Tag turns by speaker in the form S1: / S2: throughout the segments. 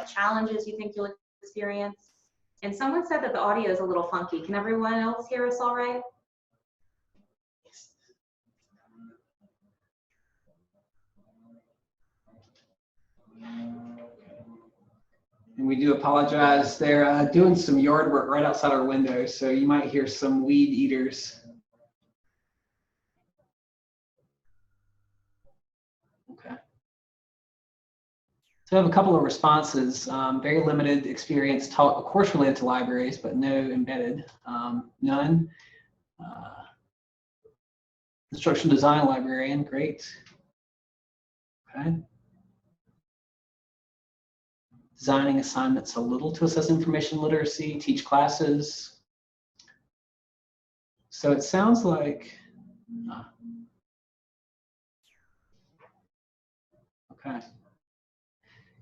S1: like challenges you think you'll experience. And someone said that the audio is a little funky. Can everyone else hear us all right?
S2: And we do apologize. They're doing some yard work right outside our window, so you might hear some weed eaters. Okay. So I have a couple of responses. Very limited experience taught, of course, related to libraries, but no embedded. None. Instructional design librarian, great. Okay. Designing assignments a little to assess information literacy, teach classes. So it sounds like, okay.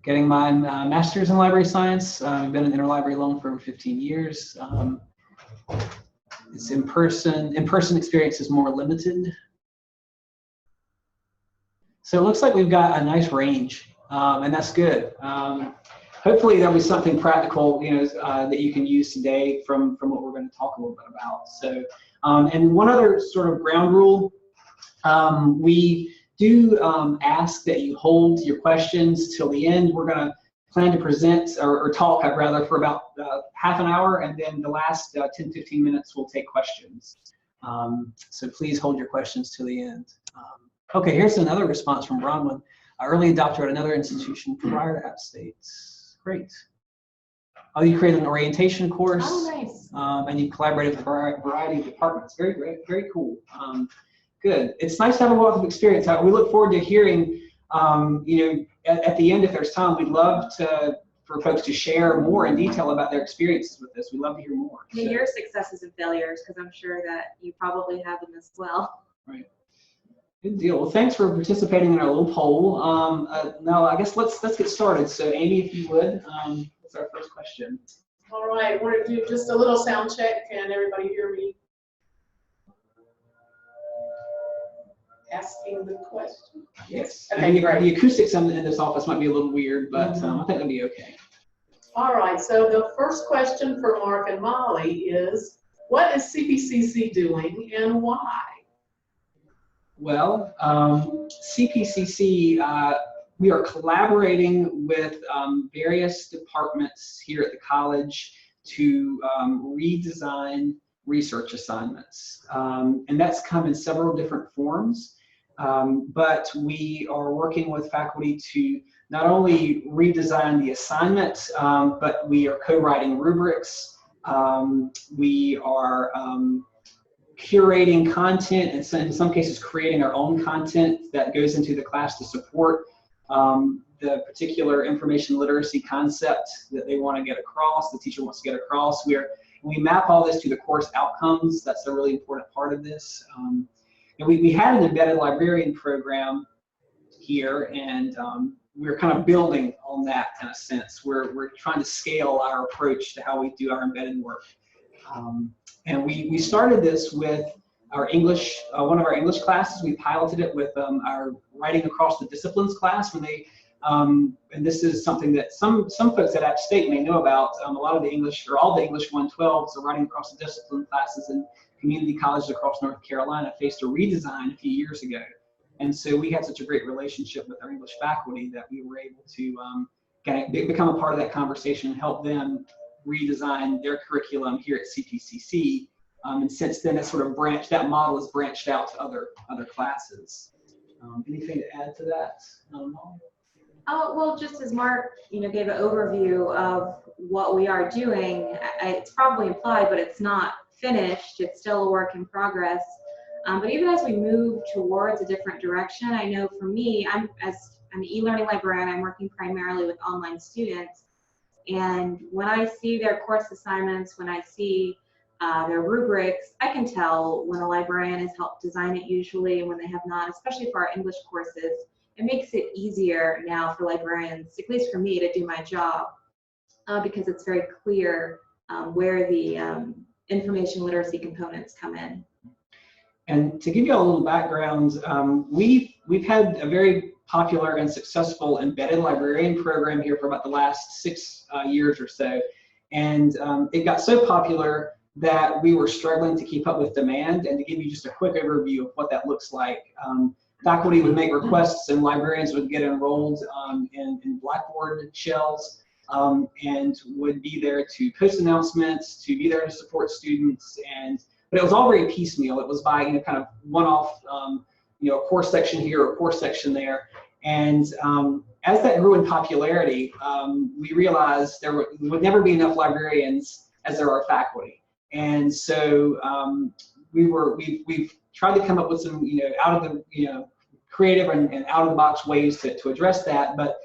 S2: Getting my master's in library science. I've been an interlibrary loan for over 15 years. It's in-person experience is more limited. So it looks like we've got a nice range, and that's good. Hopefully there'll be something practical, that you can use today from what we're going to talk a little bit about. So, and one other sort of ground rule, we do ask that you hold your questions till the end. We're going to plan to present or talk rather for about half an hour, and then the last 10-15 minutes we'll take questions. So please hold your questions till the end. Okay, here's another response from Bronwyn. Early adopter at another institution prior to App State. Great. Oh, you created an orientation course.
S1: Oh, nice.
S2: And you collaborated with a variety of departments. Very great, very cool. Good. It's nice to have a wealth of experience. We look forward to hearing, at the end, if there's time, we'd love for folks to share more in detail about their experiences with this. We'd love to hear more.
S1: So. Your successes and failures, because I'm sure that you probably have them as well.
S2: Right. Good deal. Well, thanks for participating in our little poll. Now, I guess let's get started. So, Amy, if you would, what's our first question?
S3: All right, we're going to do just a little sound check. Can everybody hear me? Asking the question.
S2: Yes.
S3: Okay, great.
S2: The acoustics in this office might be a little weird, but I think that'll be okay.
S3: All right, so the first question for Mark and Molly is, what is CPCC doing and why?
S2: Well, CPCC, we are collaborating with various departments here at the college to redesign research assignments. And that's come in several different forms, but we are working with faculty to not only redesign the assignment, but we are co-writing rubrics. We are curating content, and in some cases creating our own content that goes into the class to support the particular information literacy concept that they want to get across, the teacher wants to get across. We map all this to the course outcomes. That's a really important part of this. And we had an embedded librarian program here, and we're kind of building on that in a sense. We're trying to scale our approach to how we do our embedded work. And we started this with our English, one of our English classes. We piloted it with our Writing Across the Disciplines class when they, and this is something that some folks at App State may know about. A lot of the English, or all the English 112s, are Writing Across the Discipline classes in community colleges across North Carolina faced a redesign a few years ago. And so we had such a great relationship with our English faculty that we were able to become a part of that conversation and help them redesign their curriculum here at CPCC. And since then, it's sort of branched, that model has branched out to other classes. Anything to add to that?
S1: Oh, well, just as Mark, gave an overview of what we are doing, it's probably implied, but it's not finished. It's still a work in progress. But even as we move towards a different direction, I know for me, I'm an e-learning librarian. I'm working primarily with online students. And when I see their course assignments, when I see their rubrics, I can tell when a librarian has helped design it usually, and when they have not, especially for our English courses. It makes it easier now for librarians, at least for me, to do my job because it's very clear where the information literacy components come in.
S2: And to give you a little background, we've had a very popular and successful embedded librarian program here for about the last 6 years or so. And it got so popular that we were struggling to keep up with demand. And to give you just a quick overview of what that looks like, faculty would make requests and librarians would get enrolled in Blackboard shells and would be there to post announcements, to be there to support students. But it was all very piecemeal. It was by kind of one-off, a course section here or a course section there. And as that grew in popularity, we realized there would never be enough librarians as there are faculty. And so we've tried to come up with some out of the creative and out of the box ways to address that, but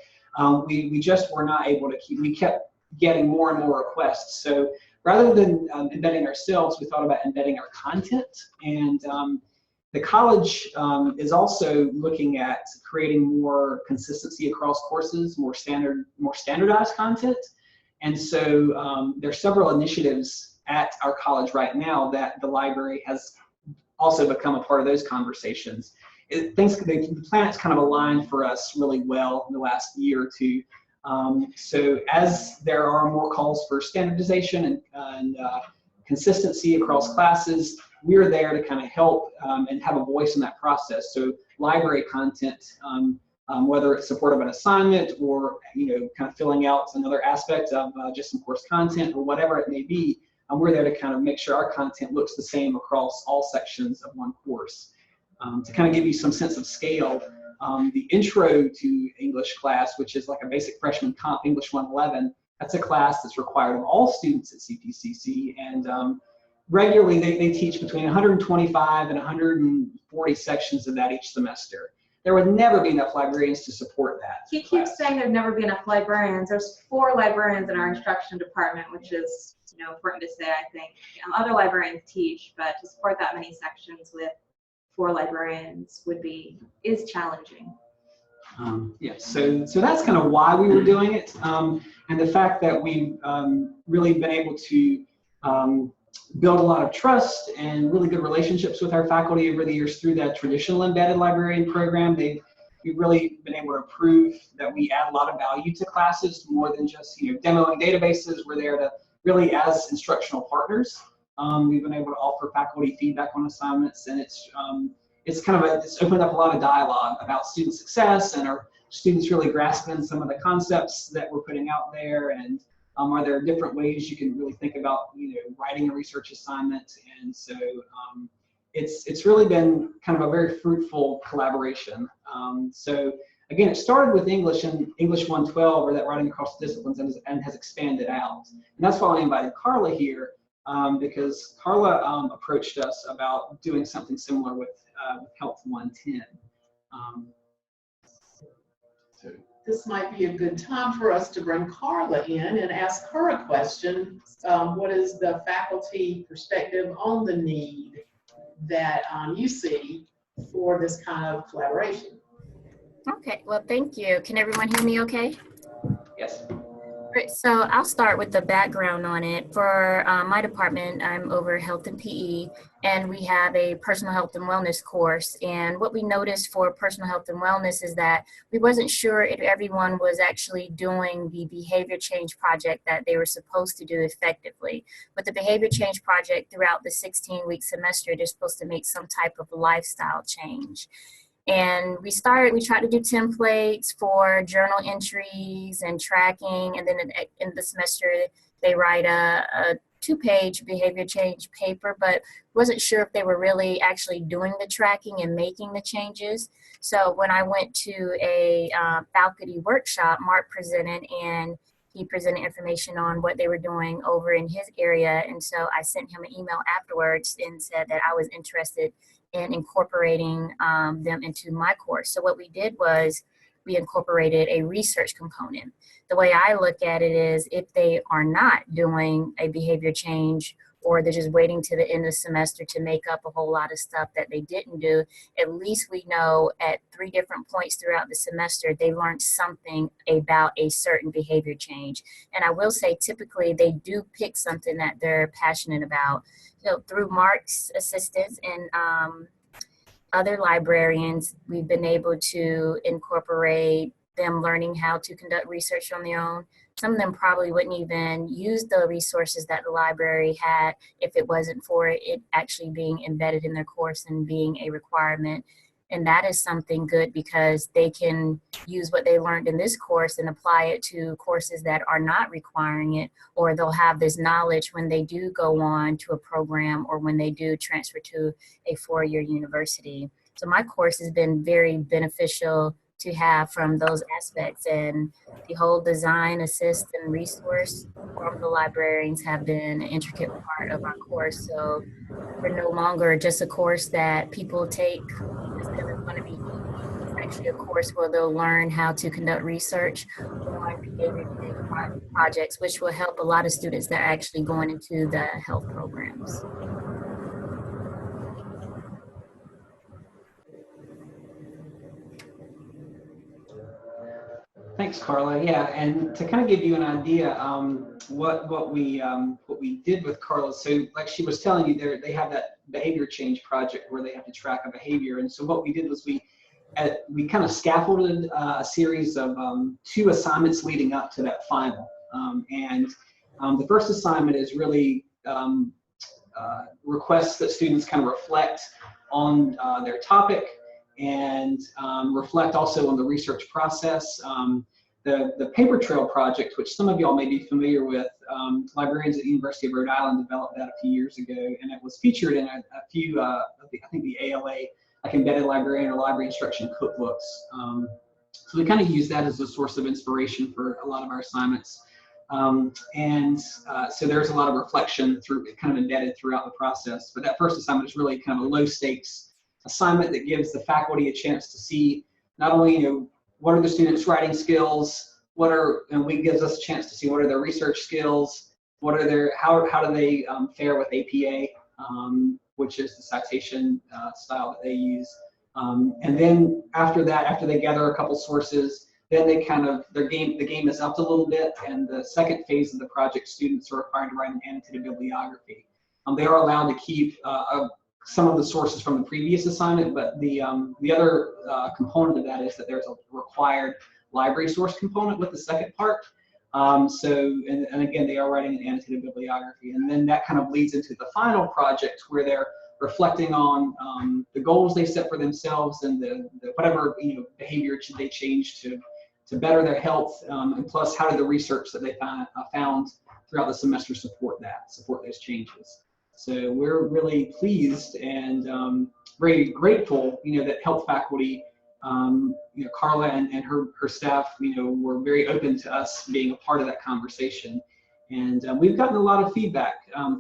S2: we just were not able to keep. We kept getting more and more requests. So rather than embedding ourselves, we thought about embedding our content. And the college is also looking at creating more consistency across courses, more standardized content. And so there are several initiatives at our college right now that the library has also become a part of those conversations. The planets kind of aligned for us really well in the last year or two. So as there are more calls for standardization and consistency across classes, we're there to kind of help and have a voice in that process. So library content, whether it's support of an assignment or kind of filling out another aspect of just some course content or whatever it may be, we're there to kind of make sure our content looks the same across all sections of one course. To kind of give you some sense of scale, the intro to English class, which is like a basic freshman comp English 111, that's a class that's required of all students at CPCC, and regularly they teach between 125 and 140 sections of that each semester. There would never be enough librarians to support that.
S1: He keeps saying there'd never be enough librarians. There's 4 librarians in our instruction department, which is important to say, I think. Other librarians teach, but to support that many sections with 4 librarians is challenging.
S2: Yeah, so that's kind of why we were doing it, and the fact that we've really been able to build a lot of trust and really good relationships with our faculty over the years through that traditional embedded librarian program. We've really been able to prove that we add a lot of value to classes more than just demoing databases. We're there to really, as instructional partners, we've been able to offer faculty feedback on assignments, and it's opened up a lot of dialogue about student success, and are students really grasping some of the concepts that we're putting out there, and are there different ways you can really think about writing a research assignment. And so it's really been kind of a very fruitful collaboration. So again, it started with English and English 112, or that writing across disciplines, and has expanded out. And that's why I invited Carla here, because Carla approached us about doing something similar with Health 110.
S3: This might be a good time for us to bring Carla in and ask her a question. What is the faculty perspective on the need that you see for this kind of collaboration?
S4: Okay, well, thank you. Can everyone hear me okay?
S2: Yes.
S4: Great. So I'll start with the background on it. For my department, I'm over health and PE, and we have a personal health and wellness course. And what we noticed for personal health and wellness is that we wasn't sure if everyone was actually doing the behavior change project that they were supposed to do effectively. With the behavior change project throughout the 16-week semester, they're supposed to make some type of lifestyle change. And we tried to do templates for journal entries and tracking, and then in the semester they write a 2-page behavior change paper, but wasn't sure if they were really actually doing the tracking and making the changes. So when I went to a faculty workshop, Mark presented, and he presented information on what they were doing over in his area. And so I sent him an email afterwards and said that I was interested in incorporating them into my course. So what we did was we incorporated a research component. The way I look at it is, if they are not doing a behavior change, or they're just waiting to the end of the semester to make up a whole lot of stuff that they didn't do, at least we know at 3 different points throughout the semester they learned something about a certain behavior change. And I will say, typically they do pick something that they're passionate about. So through Mark's assistance and other librarians, we've been able to incorporate them learning how to conduct research on their own. Some of them probably wouldn't even use the resources that the library had if it wasn't for it actually being embedded in their course and being a requirement. And that is something good because they can use what they learned in this course and apply it to courses that are not requiring it, or they'll have this knowledge when they do go on to a program or when they do transfer to a four-year university. So my course has been very beneficial to have from those aspects, and the whole design, assist, and resource from the librarians have been an intricate part of our course. So we're no longer just a course that people take because it's going to be easy. It's actually a course where they'll learn how to conduct research on behavior projects, which will help a lot of students that are actually going into the health programs.
S2: Thanks, Carla. Yeah, and to kind of give you an idea, what we did with Carla. So, like she was telling you, they have that behavior change project where they have to track a behavior. And so, what we did was we kind of scaffolded a series of 2 assignments leading up to that final. The first assignment is really requests that students kind of reflect on their topic and reflect also on the research process. The paper trail project, which some of y'all may be familiar with, librarians at the University of Rhode Island developed that a few years ago, and it was featured in a few, I think the ALA, like Embedded Librarian or Library Instruction cookbooks. So we kind of use that as a source of inspiration for a lot of our assignments. So there's a lot of reflection kind of embedded throughout the process. But that first assignment is really kind of a low stakes assignment that gives the faculty a chance to see not only what are the students' writing skills, and we gives us a chance to see what are their research skills, how do they fare with APA, which is the citation style that they use, and then after that, after they gather a couple sources, then they the game is upped a little bit, and the second phase of the project, students are required to write an annotated bibliography. They are allowed to keep some of the sources from the previous assignment, but the other component of that is that there's a required library source component with the second part. And again, they are writing an annotated bibliography, and then that kind of leads into the final project where they're reflecting on the goals they set for themselves and the whatever behavior should they change to better their health, and plus how did the research that they found throughout the semester support those changes. So we're really pleased and very grateful, that health faculty, Carla and her staff, were very open to us being a part of that conversation. And we've gotten a lot of feedback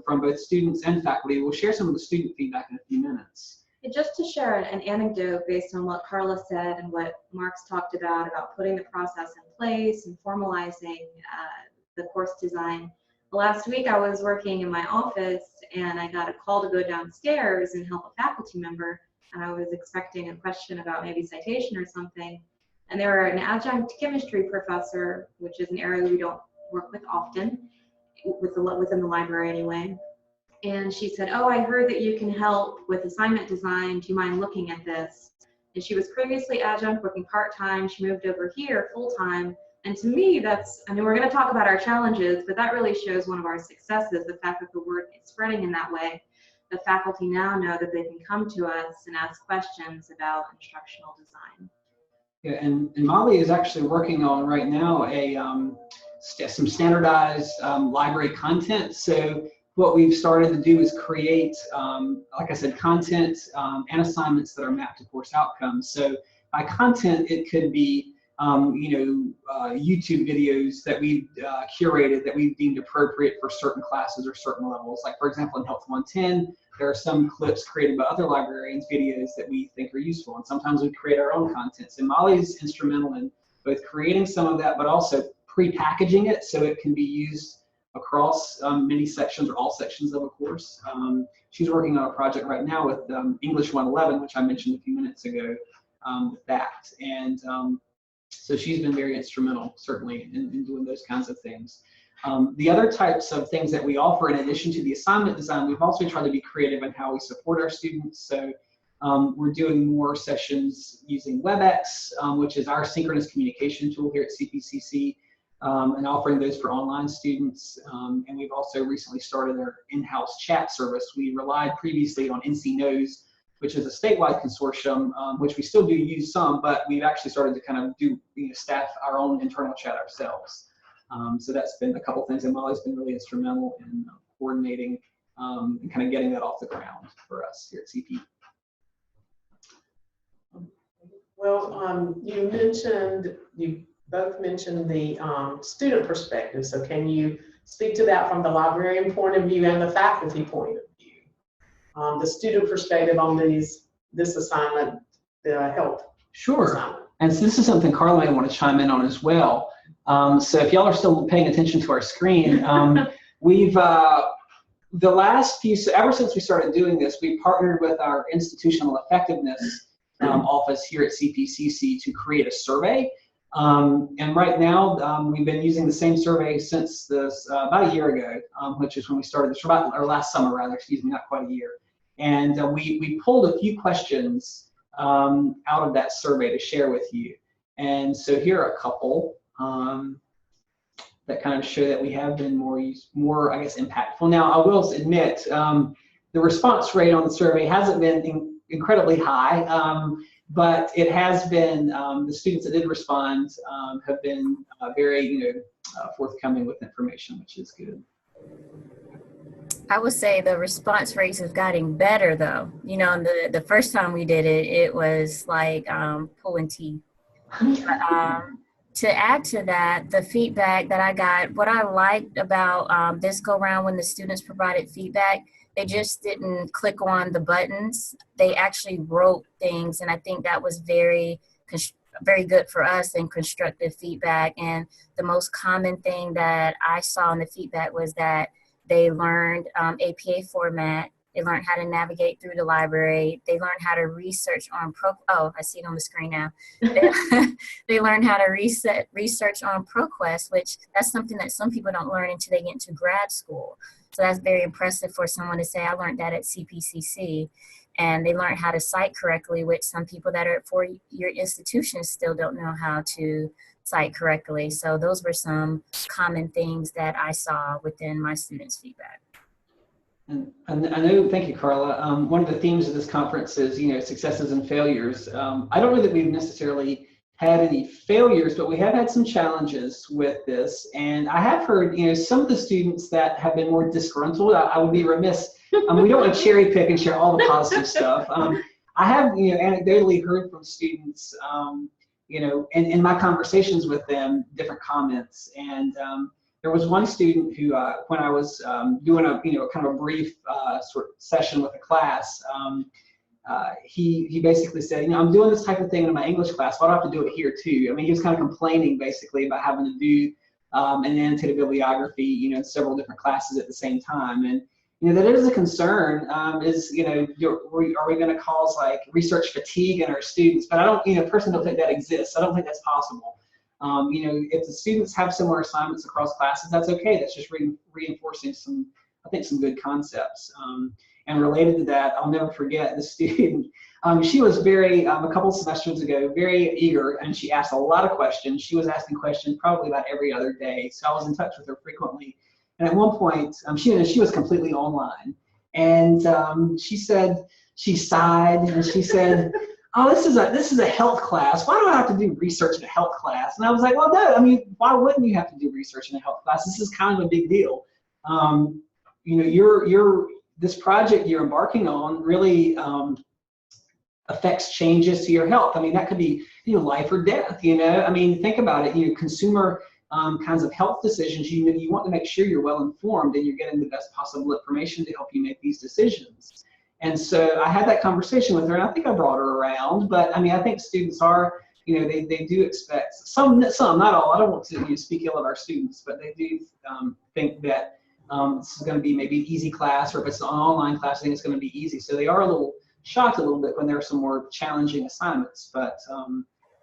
S2: from both students and faculty. We'll share some of the student feedback in a few minutes.
S1: And just to share an anecdote based on what Carla said and what Mark's talked about putting the process in place and formalizing the course design. Last week I was working in my office and I got a call to go downstairs and help a faculty member, and I was expecting a question about maybe citation or something, and they were an adjunct chemistry professor, which is an area we don't work with often within the library anyway. And she said, "Oh, I heard that you can help with assignment design. Do you mind looking at this?" And she was previously adjunct, working part-time. She moved over here full-time. And to me, we're going to talk about our challenges, but that really shows one of our successes, the fact that the word is spreading in that way. The faculty now know that they can come to us and ask questions about instructional design.
S2: Yeah, and Mollie is actually working on right now some standardized library content. So what we've started to do is create, like I said, content and assignments that are mapped to course outcomes. So by content, it could be YouTube videos that we've curated that we've deemed appropriate for certain classes or certain levels. Like, for example, in Health 110, there are some clips created by other librarians, videos that we think are useful, and sometimes we create our own content. So Mollie's instrumental in both creating some of that, but also pre-packaging it so it can be used across many sections or all sections of a course. She's working on a project right now with English 111, which I mentioned a few minutes ago, with that. And so she's been very instrumental, certainly, in doing those kinds of things. The other types of things that we offer, in addition to the assignment design, we've also tried to be creative in how we support our students. So We're doing more sessions using WebEx, which is our synchronous communication tool here at CPCC, and offering those for online students. And we've also recently started our in-house chat service. We relied previously on NC Knows, which is a statewide consortium, which we still do use some, but we've actually started to kind of do, staff our own internal chat ourselves. So that's been a couple things, and Mollie's been really instrumental in coordinating and kind of getting that off the ground for us here at CP.
S3: Well, you both mentioned the student perspective. So can you speak to that from the librarian point of view and the faculty point of view? The student perspective on this assignment, the health assignment.
S2: And so this is something Carla may want to chime in on as well. So if y'all are still paying attention to our screen, we've the last few, ever since we started doing this, we partnered with our institutional effectiveness office here at CPCC to create a survey. And right now, we've been using the same survey since this about a year ago, which is when we started this, or last summer rather, excuse me, not quite a year. And we pulled a few questions out of that survey to share with you. And so here are a couple that kind of show that we have been more, I guess, impactful. Now, I will admit, the response rate on the survey hasn't been incredibly high, but it has been, the students that did respond have been very, forthcoming with information, which is good.
S4: I would say the response rates have gotten better though. The first time we did it, it was like pulling teeth. To add to that, the feedback that I got, what I liked about this go round when the students provided feedback, they just didn't click on the buttons. They actually wrote things, and I think that was very good for us and constructive feedback. And the most common thing that I saw in the feedback was that they learned APA format. They learned how to navigate through the library. They learned how to research on I see it on the screen now. They learned how to research on ProQuest, which that's something that some people don't learn until they get into grad school. So that's very impressive for someone to say, I learned that at CPCC. And they learned how to cite correctly, which some people that are at four-year institutions still don't know how to cite correctly. So those were some common things that I saw within my students' feedback.
S2: And I know, thank you, Carla. One of the themes of this conference is, successes and failures. I don't know that we've necessarily had any failures, but we have had some challenges with this. And I have heard, some of the students that have been more disgruntled. I would be remiss. We don't want to cherry pick and share all the positive stuff. I have, anecdotally heard from students, in my conversations with them, different comments. And there was one student who, when I was doing a, kind of a brief sort of session with a class, he basically said, I'm doing this type of thing in my English class, why do I have to do it here too? I mean, he was kind of complaining basically about having to do an annotated bibliography, in several different classes at the same time. And, that is a concern, are we going to cause like research fatigue in our students? But I don't, personally don't think that exists. I don't think that's possible. If the students have similar assignments across classes, that's okay. That's just reinforcing some good concepts. And related to that, I'll never forget the student. She was very, a couple semesters ago, very eager, and she asked a lot of questions. She was asking questions probably about every other day. So I was in touch with her frequently. And at one point, she was completely online. And she said, she sighed, and she said, oh, this is a health class. Why do I have to do research in a health class? And I was like, well, no, I mean, why wouldn't you have to do research in a health class? This is kind of a big deal. This project you're embarking on really affects changes to your health. I mean, that could be, life or death, I mean, think about it, consumer kinds of health decisions, you want to make sure you're well informed and you're getting the best possible information to help you make these decisions. And so I had that conversation with her, and I think I brought her around. But I mean, I think students are, they do expect some, not all. I don't want to speak ill of our students, but they do think that this is going to be maybe an easy class, or if it's an online class, I think it's going to be easy. So they are a little shocked a little bit when there are some more challenging assignments. But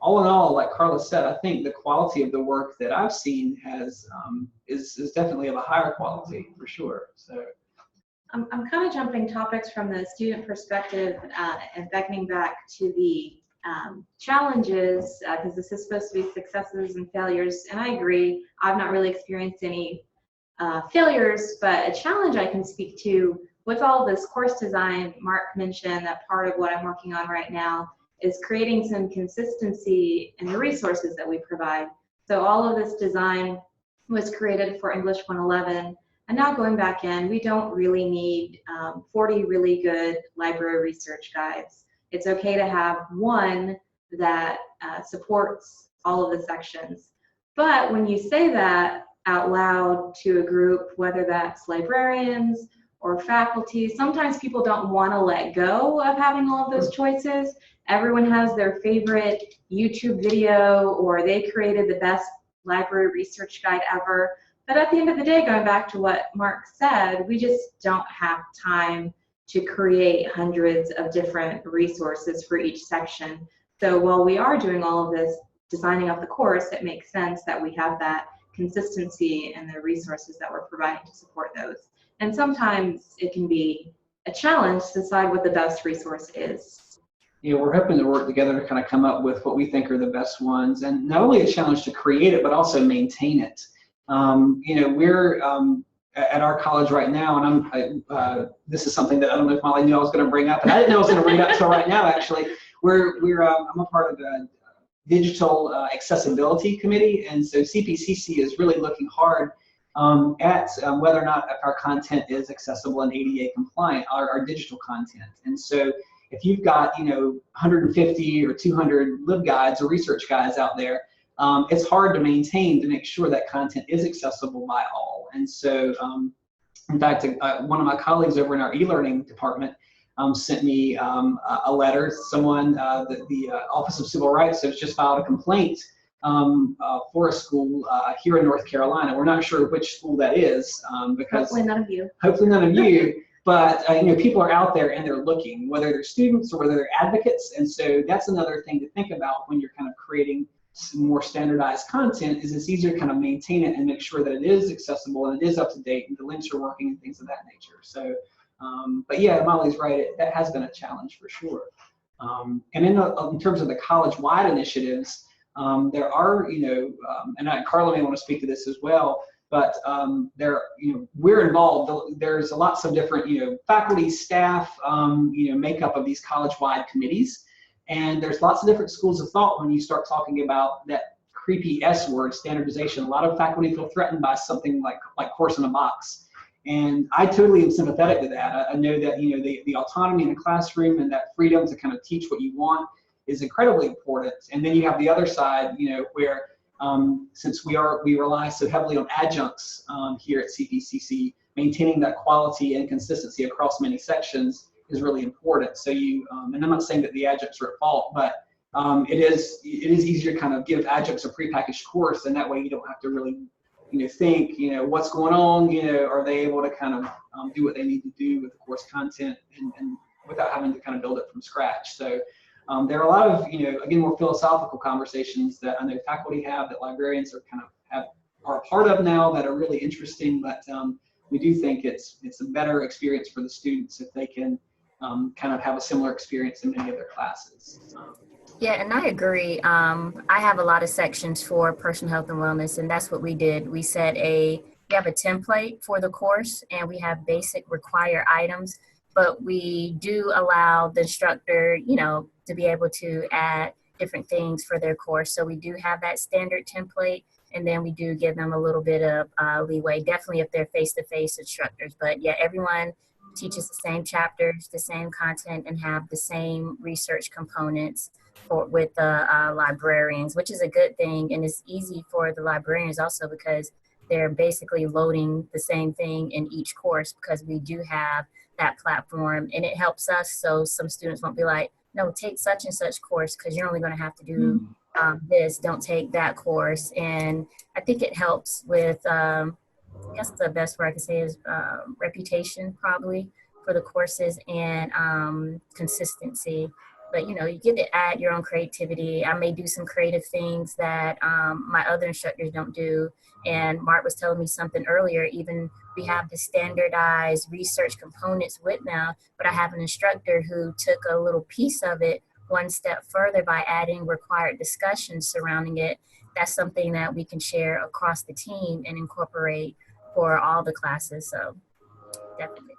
S2: all in all, like Carla said, I think the quality of the work that I've seen is definitely of a higher quality for sure. So.
S1: I'm kind of jumping topics from the student perspective and beckoning back to the challenges, because this is supposed to be successes and failures, and I agree, I've not really experienced any failures, but a challenge I can speak to with all this course design. Mark mentioned that part of what I'm working on right now is creating some consistency in the resources that we provide. So all of this design was created for English 111, and now going back in, we don't really need 40 really good library research guides. It's okay to have one that supports all of the sections. But when you say that out loud to a group, whether that's librarians or faculty, sometimes people don't want to let go of having all of those choices. Everyone has their favorite YouTube video, or they created the best library research guide ever. But at the end of the day, going back to what Mark said, we just don't have time to create hundreds of different resources for each section. So while we are doing all of this, designing up the course, it makes sense that we have that consistency in the resources that we're providing to support those. And sometimes it can be a challenge to decide what the best resource is.
S2: You know, we're hoping to work together to kind of come up with what we think are the best ones, and not only a challenge to create it, but also maintain it. You know, we're at our college right now, and this is something that I don't know if Mollie knew I was going to bring up, and I didn't know I was going to bring it up until right now. Actually, I'm a part of the digital accessibility committee, and so CPCC is really looking hard at whether or not our content is accessible and ADA compliant, our digital content. And so if you've got 150 or 200 LibGuides or research guides out there, it's hard to maintain to make sure that content is accessible by all. And so, in fact, one of my colleagues over in our e-learning department sent me a letter. Someone, the Office of Civil Rights has just filed a complaint for a school here in North Carolina. We're not sure which school that is because
S1: Hopefully none of you.
S2: Hopefully none of you. But people are out there and they're looking, whether they're students or whether they're advocates. And so that's another thing to think about when you're kind of creating some more standardized content, is it's easier to kind of maintain it and make sure that it is accessible and it is up to date and the links are working and things of that nature. So, but yeah, Mollie's right. That has been a challenge for sure. And in terms of the college-wide initiatives, there are, and Carla may want to speak to this as well. But we're involved. There's lots of different, faculty, staff, makeup of these college-wide committees, and there's lots of different schools of thought when you start talking about that creepy S word, standardization. A lot of faculty feel threatened by something like course in a box, and I totally am sympathetic to that. I know that the autonomy in the classroom and that freedom to kind of teach what you want is incredibly important. And then you have the other side, where since we rely so heavily on adjuncts here at CPCC, maintaining that quality and consistency across many sections is really important. So and I'm not saying that the adjuncts are at fault, but it is easier to kind of give adjuncts a prepackaged course, and that way you don't have to really think what's going on, are they able to kind of do what they need to do with the course content and without having to kind of build it from scratch. So there are a lot of, again, more philosophical conversations that I know faculty have, that librarians are a part of now, that are really interesting. But we do think it's a better experience for the students if they can kind of have a similar experience in many of their classes.
S4: Yeah, and I agree. I have a lot of sections for personal health and wellness, and that's what we did. We have a template for the course, and we have basic required items, but we do allow the instructor, to be able to add different things for their course. So we do have that standard template, and then we do give them a little bit of leeway, definitely if they're face-to-face instructors. But yeah, everyone teaches the same chapters, the same content, and have the same research components with the librarians, which is a good thing. And it's easy for the librarians also because they're basically loading the same thing in each course, because we do have that platform, and it helps us. So some students won't be like, no, take such and such course because you're only going to have to do this, don't take that course. And I think it helps with, I guess the best word I can say is reputation probably for the courses, and consistency. but you know, you get to add your own creativity. I may do some creative things that my other instructors don't do. And Mark was telling me something earlier, even we have the standardized research components with now, but I have an instructor who took a little piece of it one step further by adding required discussions surrounding it. That's something that we can share across the team and incorporate for all the classes. So definitely.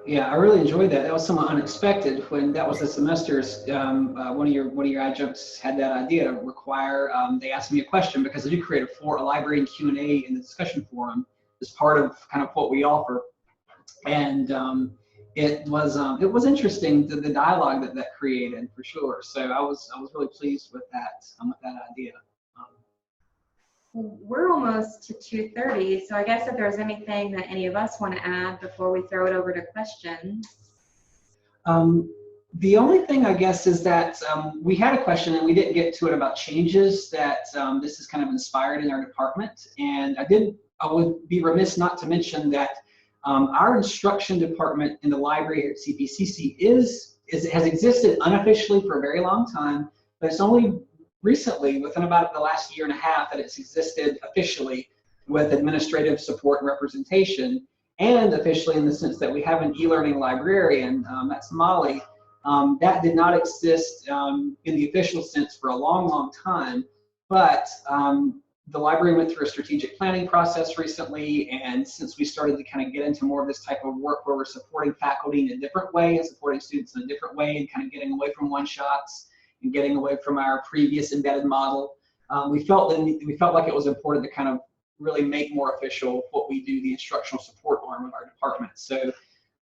S2: Yeah, I really enjoyed that. That was somewhat unexpected when that was the semester's, one of your adjuncts had that idea to require, they asked me a question because I do create a librarian Q&A in the discussion forum as part of kind of what we offer. And it was interesting, the dialogue that created for sure. So I was really pleased with that idea.
S1: We're almost to 2:30, so I guess if there's anything that any of us want to add before we throw it over to questions.
S2: The only thing I guess is that we had a question and we didn't get to it about changes that this is kind of inspired in our department. And I would be remiss not to mention that our instruction department in the library here at CPCC has existed unofficially for a very long time, but it's only recently, within about the last year and a half, that it's existed officially with administrative support and representation, and officially in the sense that we have an e-learning librarian, that's Mollie. That did not exist in the official sense for a long, long time, but the library went through a strategic planning process recently, and since we started to kind of get into more of this type of work where we're supporting faculty in a different way and supporting students in a different way and kind of getting away from one-shots and getting away from our previous embedded model, we felt like it was important to kind of really make more official what we do, the instructional support arm of our department. So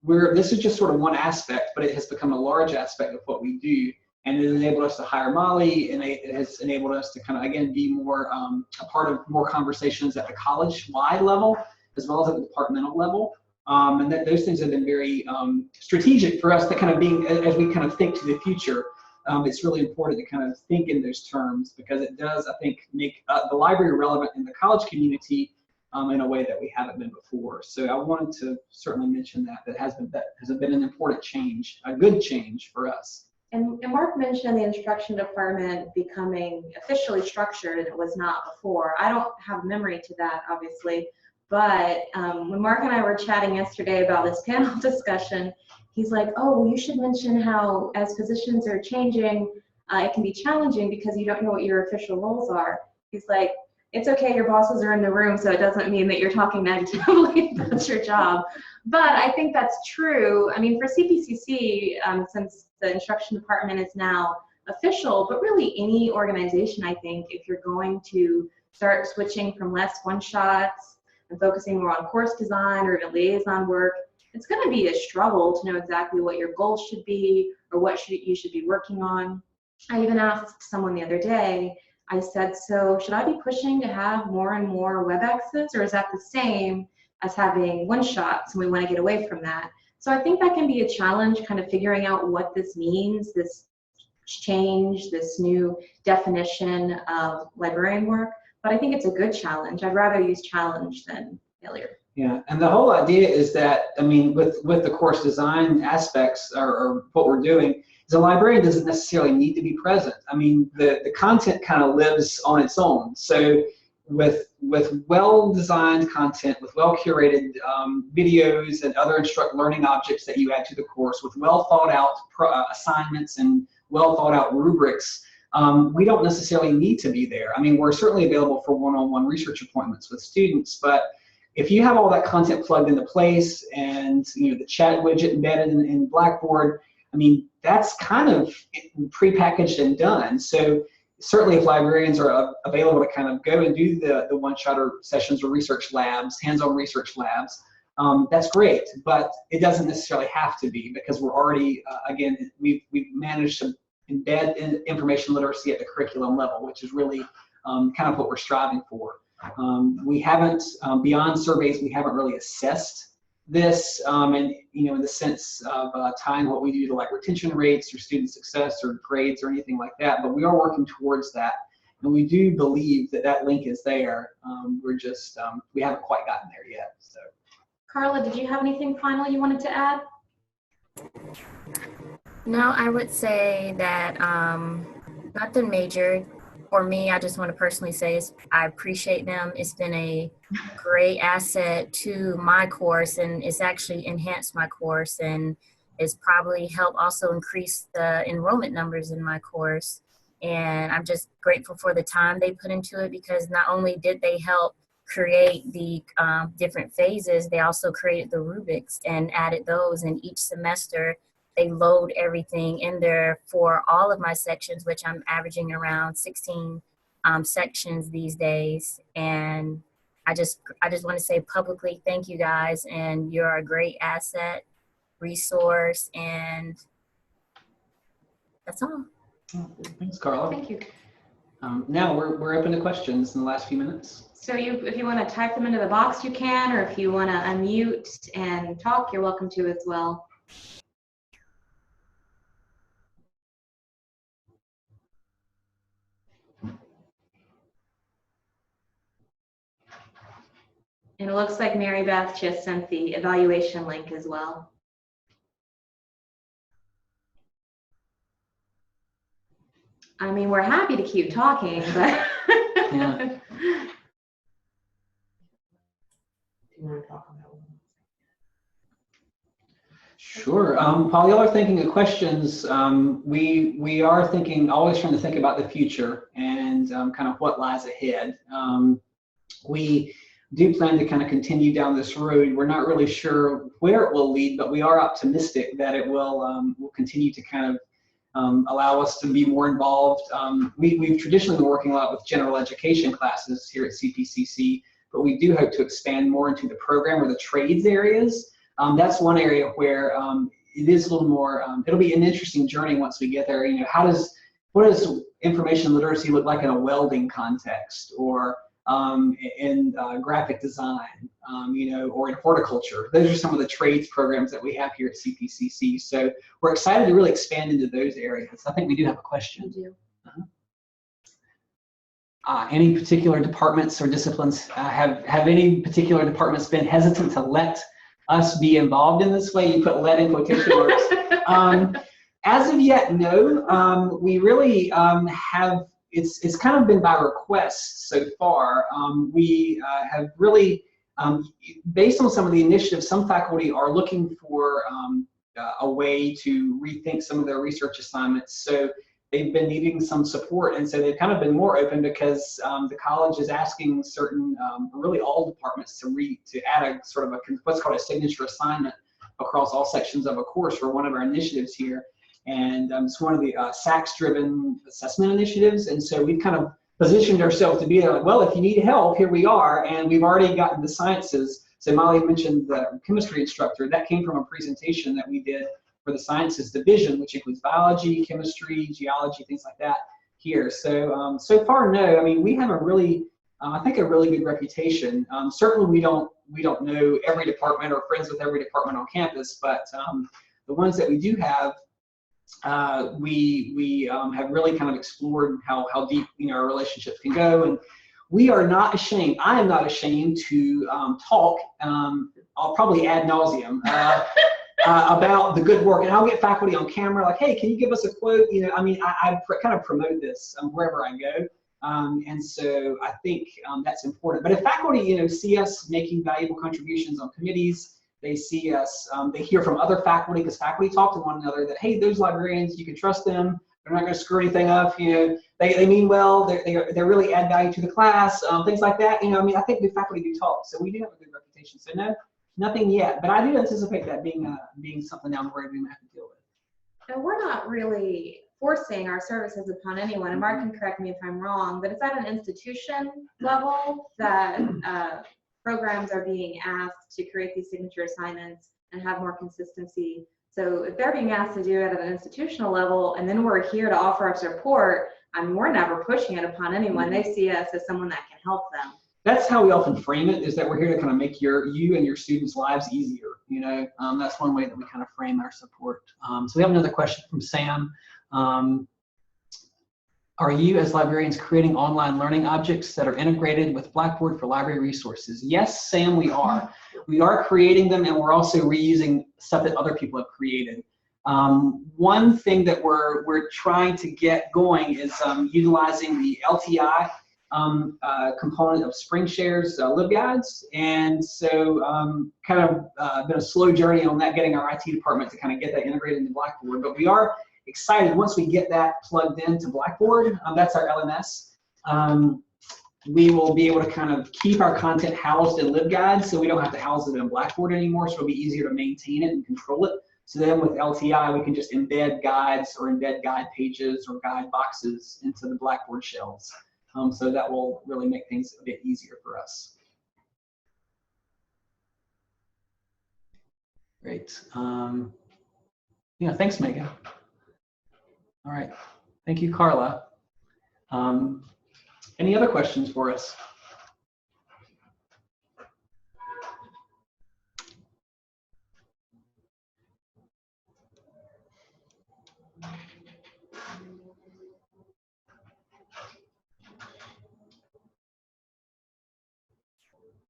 S2: this is just sort of one aspect, but it has become a large aspect of what we do. And it enabled us to hire Mollie, and it has enabled us to kind of, again, be more a part of more conversations at the college-wide level, as well as at the departmental level. And those things have been very strategic for us to kind of as we kind of think to the future. It's really important to kind of think in those terms because it does, I think, make the library relevant in the college community in a way that we haven't been before. So I wanted to certainly mention that has been an important change, a good change for us.
S1: And Mark mentioned the instruction department becoming officially structured, and it was not before. I don't have memory to that, obviously, but when Mark and I were chatting yesterday about this panel discussion, he's like, oh, well, you should mention how as positions are changing, it can be challenging because you don't know what your official roles are. He's like, it's okay, your bosses are in the room, so it doesn't mean that you're talking negatively about your job. But I think that's true. I mean, for CPCC, since the instruction department is now official, but really any organization, I think, if you're going to start switching from less one-shots and focusing more on course design or even liaison work, it's going to be a struggle to know exactly what your goals should be or what you should be working on. I even asked someone the other day, I said, so should I be pushing to have more and more WebExes, or is that the same as having one-shots and we want to get away from that? So I think that can be a challenge, kind of figuring out what this means, this change, this new definition of librarian work. But I think it's a good challenge. I'd rather use challenge than failure.
S2: Yeah, and the whole idea is that, I mean, with the course design aspects or what we're doing, the librarian doesn't necessarily need to be present. I mean, the content kind of lives on its own. So with well-designed content, with well-curated videos and other learning objects that you add to the course, with well-thought-out assignments and well-thought-out rubrics, we don't necessarily need to be there. I mean, we're certainly available for one-on-one research appointments with students, but if you have all that content plugged into place and the chat widget embedded in Blackboard, I mean, that's kind of prepackaged and done. So certainly if librarians are available to kind of go and do the one-shot or sessions or research labs, hands-on research labs, that's great, but it doesn't necessarily have to be because we're already, again, we've managed to embed information literacy at the curriculum level, which is really kind of what we're striving for. We haven't, beyond surveys, we haven't really assessed this, and in the sense of tying what we do to like retention rates or student success or grades or anything like that, but we are working towards that, and we do believe that link is there. We're just we haven't quite gotten there yet. So,
S1: Carla, did you have anything final you wanted to add?
S4: No, I would say that nothing major. For me, I just want to personally say I appreciate them. It's been a great asset to my course, and it's actually enhanced my course, and it's probably helped also increase the enrollment numbers in my course. And I'm just grateful for the time they put into it, because not only did they help create the different phases, they also created the rubrics and added those in each semester. They load everything in there for all of my sections, which I'm averaging around 16 sections these days. And I just want to say publicly, thank you guys, and you're a great asset, resource, and that's all.
S2: Thanks, Carla.
S1: Thank you.
S2: Now we're open to questions in the last few minutes.
S1: So if you want to type them into the box, you can, or if you want to unmute and talk, you're welcome to as well. And it looks like Mary Beth just sent the evaluation link as well. I mean, we're happy to keep talking, but
S2: Yeah.
S3: Do you want to talk about one?
S2: Sure. While y'all are thinking of questions, we are always trying to think about the future and kind of what lies ahead. We do plan to kind of continue down this road. We're not really sure where it will lead, but we are optimistic that it will continue to kind of allow us to be more involved. We've traditionally been working a lot with general education classes here at CPCC, but we do hope to expand more into the program or the trades areas. That's one area where it is a little more, it'll be an interesting journey once we get there. You know, what does information literacy look like in a welding context, or in graphic design, you know, or in horticulture? Those are some of the trades programs that we have here at CPCC. So we're excited to really expand into those areas. I think we do have a question.
S1: We do.
S2: Any particular departments or disciplines, have any particular departments been hesitant to let us be involved in this way? You put "let" in quotation marks. As of yet, no. We really have. It's kind of been by request so far. We have really, based on some of the initiatives, some faculty are looking for a way to rethink some of their research assignments. So they've been needing some support, and so they've kind of been more open, because the college is asking certain, really all departments to add a sort of what's called a signature assignment across all sections of a course for one of our initiatives here. And it's one of the SACS-driven assessment initiatives, and so we've kind of positioned ourselves to be there, like, well, if you need help, here we are, and we've already gotten the sciences. So Mollie mentioned the chemistry instructor. That came from a presentation that we did for the sciences division, which includes biology, chemistry, geology, things like that here. So so far, no. I mean, we have a really, I think, a really good reputation. Certainly, we don't know every department or friends with every department on campus, but the ones that we do have, we have really kind of explored how deep, you know, our relationships can go, and we are not ashamed. I am not ashamed to talk. I'll probably ad nauseum about the good work, and I'll get faculty on camera like, hey, can you give us a quote? You know, I mean, I kind of promote this wherever I go, and so I think that's important. But if faculty, you know, see us making valuable contributions on committees, they see us, they hear from other faculty, because faculty talk to one another, that, hey, those librarians, you can trust them. They're not going to screw anything up. You know, they mean well. They really add value to the class. Things like that. You know, I mean, I think the faculty do talk, so we do have a good reputation. So no, nothing yet, but I do anticipate that being something down the road we might have to deal with.
S1: And we're not really forcing our services upon anyone, and Mark can correct me if I'm wrong, but it's at an institution level that programs are being asked to create these signature assignments and have more consistency. So if they're being asked to do it at an institutional level, and then we're here to offer our support, I mean, we're never pushing it upon anyone. They see us as someone that can help them.
S2: That's how we often frame it, is that we're here to kind of make you and your students' lives easier. You know, that's one way that we kind of frame our support. So we have another question from Sam. Are you, as librarians, creating online learning objects that are integrated with Blackboard for library resources? Yes, Sam, we are. We are creating them, and we're also reusing stuff that other people have created. One thing that we're trying to get going is utilizing the LTI component of SpringShare's LibGuides, and so kind of been a slow journey on that, getting our IT department to kind of get that integrated into Blackboard. But we are excited once we get that plugged into Blackboard. That's our LMS. We will be able to kind of keep our content housed in LibGuides, so we don't have to house it in Blackboard anymore. So it'll be easier to maintain it and control it. So then with LTI, we can just embed guides or embed guide pages or guide boxes into the Blackboard shelves. So that will really make things a bit easier for us. Great. Yeah, thanks, Megan. All right. Thank you, Carla. Any other questions for us?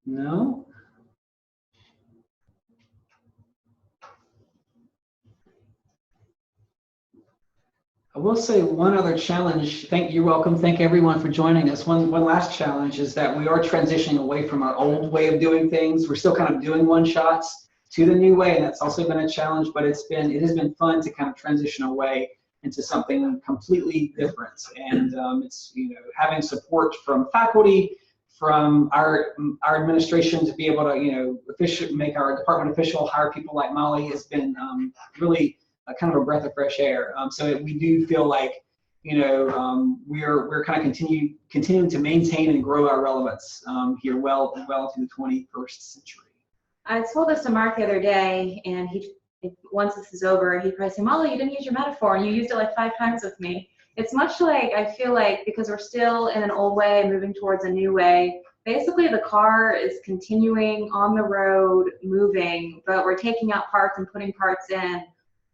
S2: No? I will say one other challenge. You're welcome. Thank everyone for joining us. One last challenge is that we are transitioning away from our old way of doing things. We're still kind of doing one-shots to the new way, and that's also been a challenge, but it has been fun to kind of transition away into something completely different. And it's, you know, having support from faculty, from our administration to be able to, you know, make our department official, hire people like Mollie has been really kind of a breath of fresh air. So we do feel like, you know, we're kind of continuing to maintain and grow our relevance here well into the 21st century.
S1: I told this to Mark the other day, and once this is over, he'd probably say, Mollie, you didn't use your metaphor, and you used it like 5 times with me. It's much like, I feel like, because we're still in an old way, moving towards a new way, basically the car is continuing on the road, moving, but we're taking out parts and putting parts in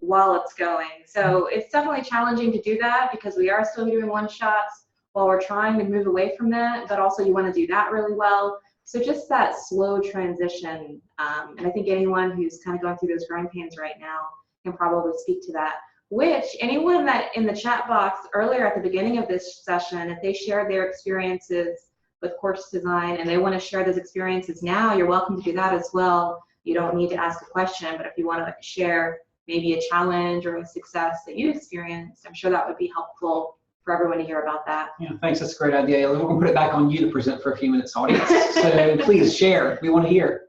S1: while it's going. So it's definitely challenging to do that because we are still doing one-shots while we're trying to move away from that, but also you want to do that really well. So just that slow transition, and I think anyone who's kind of going through those growing pains right now can probably speak to that. Which anyone that in the chat box earlier at the beginning of this session, if they shared their experiences with course design and they want to share those experiences now, you're welcome to do that as well. You don't need to ask a question, but if you want to share maybe a challenge or a success that you experienced, I'm sure that would be helpful for everyone to hear about that.
S2: Yeah, thanks. That's a great idea. We're going to put it back on you to present for a few minutes, audience. So please share. We want to hear.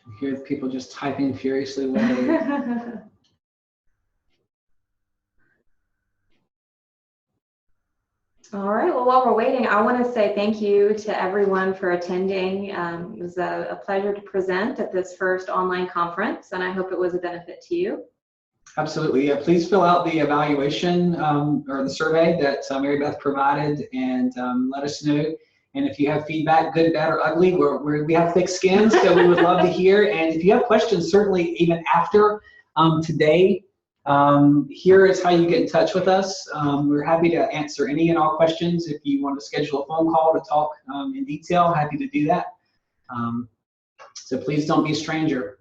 S2: I hear people just typing furiously away.
S1: All right, well, while we're waiting, I want to say thank you to everyone for attending. It was a pleasure to present at this first online conference, and I hope it was a benefit to you.
S2: Absolutely. Yeah, please fill out the evaluation or the survey that Mary Beth provided, and let us know. And if you have feedback, good, bad, or ugly, we have thick skins, so we would love to hear. And if you have questions, certainly even after today, here is how you get in touch with us. We're happy to answer any and all questions. If you want to schedule a phone call to talk in detail, happy to do that. So please don't be a stranger.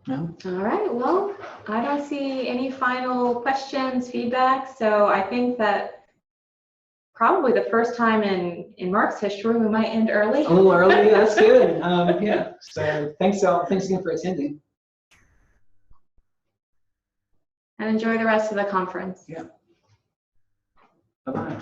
S2: No?
S1: All right, well, I don't see any final questions, feedback, so I think that probably the first time in Mark's history, we might end early.
S2: A little early, yeah, that's good. Yeah, so thanks again for attending.
S1: And enjoy the rest of the conference.
S2: Yeah. Bye-bye.